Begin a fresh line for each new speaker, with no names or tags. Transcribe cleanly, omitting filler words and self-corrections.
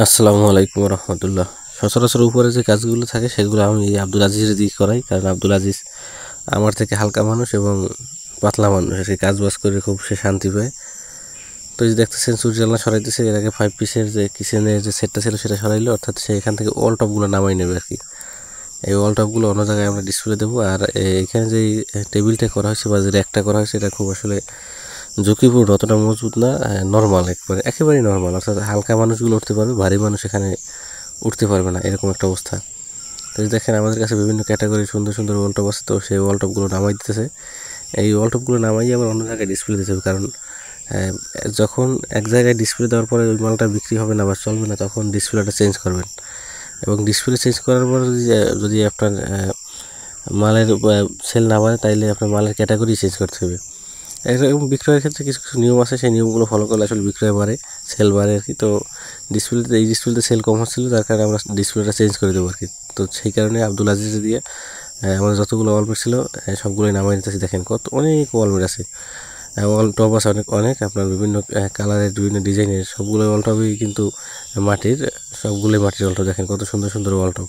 আসসালামু আলাইকুম রহমতুল্লাহ। সচরাচর উপরে যে কাজগুলো থাকে সেগুলো আমি আব্দুল আজিজের দিয়ে করাই, কারণ আব্দুল আজিজ আমার থেকে হালকা মানুষ এবং পাতলা মানুষ, সে কাজ বাজ করে খুব সে শান্তি পায়। তো এই যে দেখতেছেন সূর্য জানলা সরাইতেছে, এর আগে 5 পিসের যে কিচেনের যে সেটটা ছিল সেটা সরাইলো, অর্থাৎ সে এখান থেকে ওয়াল টপগুলো নামাই নেবে আর কি। এই ওয়াল টপগুলো অন্য জায়গায় আমরা ডিসপ্লে দেবো। আর এখানে যে টেবিলটা করা হয়েছে বা যে র্যাকটা করা হয়েছে এটা খুব আসলে ঝুঁকিপূর্ণ, অতটা মজবুত না, নর্মাল, একেবারেই নর্মাল, অর্থাৎ হালকা মানুষগুলো উঠতে পারবে, ভারী মানুষ এখানে উঠতে পারবে না, এরকম একটা অবস্থা। তো এই দেখেন আমাদের কাছে বিভিন্ন ক্যাটাগরি সুন্দর সুন্দর ওয়ালটপ আছে, তো সেই ওয়ালটপগুলো নামাই দিতেছে। এই ওয়ালটপগুলো নামাই আবার অন্য জায়গায় ডিসপ্লে দিতে হবে, কারণ আহ, যখন এক জায়গায় ডিসপ্লে দেওয়ার পরে ওই মালটা বিক্রি হবে না বা চলবে না, তখন ডিসপ্লেটা চেঞ্জ করবেন। এবং ডিসপ্লে চেঞ্জ করার পর যদি আপনার মালের সেল না বাড়ে, তাইলে আপনার মালের ক্যাটাগরি চেঞ্জ করতে হবে। এরকম বিক্রয়ের ক্ষেত্রে কিছু কিছু নিয়ম আছে, সেই নিয়মগুলো ফলো করলে আসলে বিক্রয় বাড়ে, সেল বাড়ে আর কি। তো এই ডিসপ্লেতে সেল কম হচ্ছিলো, তার কারণে আমরা ডিসপ্লেটা চেঞ্জ করে দেবো আর কি। তো সেই কারণে আব্দুল আজিজ দিয়ে আমাদের যতগুলো ওয়ালমেট ছিল সবগুলোই নামাই নিতেছি। দেখেন কত অনেক ওয়ালমেট আছে, ওয়াল টপ আছে অনেক অনেক, আপনার বিভিন্ন কালারের বিভিন্ন ডিজাইনের সবগুলো ওয়াল টপই কিন্তু মাটির, সবগুলোই মাটির ওয়াল টপ। দেখেন কত সুন্দর সুন্দর ওয়াল টপ।